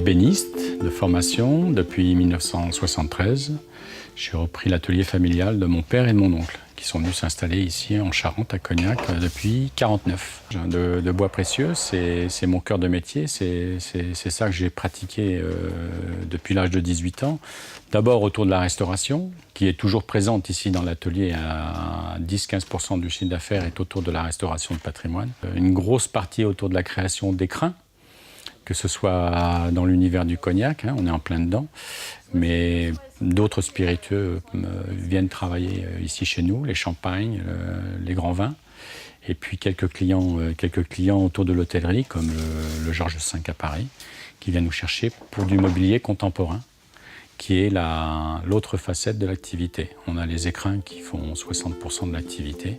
ébéniste de formation depuis 1973. J'ai repris l'atelier familial de mon père et de mon oncle, qui sont venus s'installer ici en Charente, à Cognac, depuis 1949. De bois précieux, c'est mon cœur de métier, c'est ça que j'ai pratiqué depuis l'âge de 18 ans. D'abord autour de la restauration, qui est toujours présente ici dans l'atelier, à 10-15% du chiffre d'affaires est autour de la restauration de patrimoine. Une grosse partie autour de la création d'écrins, que ce soit dans l'univers du cognac, hein, on est en plein dedans, mais d'autres spiritueux viennent travailler ici chez nous, les champagnes, les grands vins, et puis quelques clients autour de l'hôtellerie, comme le Georges V à Paris, qui viennent nous chercher pour du mobilier contemporain, qui est l'autre facette de l'activité. On a les écrins qui font 60% de l'activité,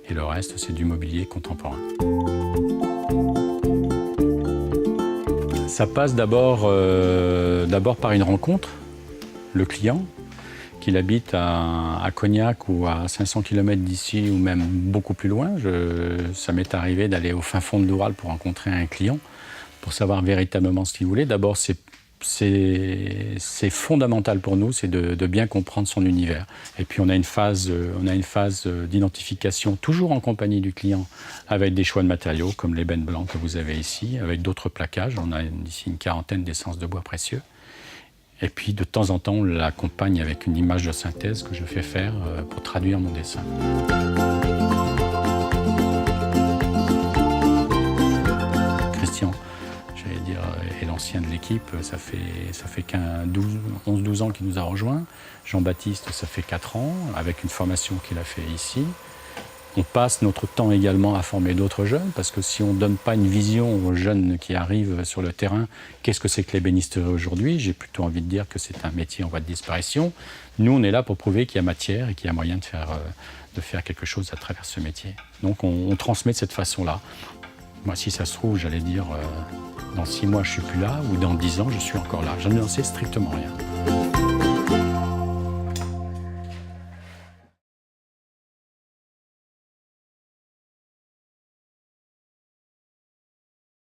et le reste, c'est du mobilier contemporain. Ça passe d'abord par une rencontre, le client, qu'il habite à Cognac ou à 500 km d'ici ou même beaucoup plus loin. Ça m'est arrivé d'aller au fin fond de l'Oural pour rencontrer un client, pour savoir véritablement ce qu'il voulait. D'abord, c'est fondamental pour nous, c'est de bien comprendre son univers. Et puis on a une phase d'identification, toujours en compagnie du client, avec des choix de matériaux, comme l'ébène blanc que vous avez ici, avec d'autres plaquages. On a ici une quarantaine d'essences de bois précieux. Et puis de temps en temps, on l'accompagne avec une image de synthèse que je fais faire pour traduire mon dessin. Christian, j'allais dire, est l'ancien de l'équipe, ça fait 11-12 ans qu'il nous a rejoints. Jean-Baptiste, ça fait 4 ans, avec une formation qu'il a fait ici. On passe notre temps également à former d'autres jeunes, parce que si on ne donne pas une vision aux jeunes qui arrivent sur le terrain, qu'est-ce que c'est que l'ébénisterie aujourd'hui? J'ai plutôt envie de dire que c'est un métier en voie de disparition. Nous, on est là pour prouver qu'il y a matière et qu'il y a moyen de faire quelque chose à travers ce métier. Donc on transmet de cette façon-là. Moi, si ça se trouve, j'allais dire, dans 6 mois, je ne suis plus là, ou dans 10 ans, je suis encore là. Je n'en sais strictement rien.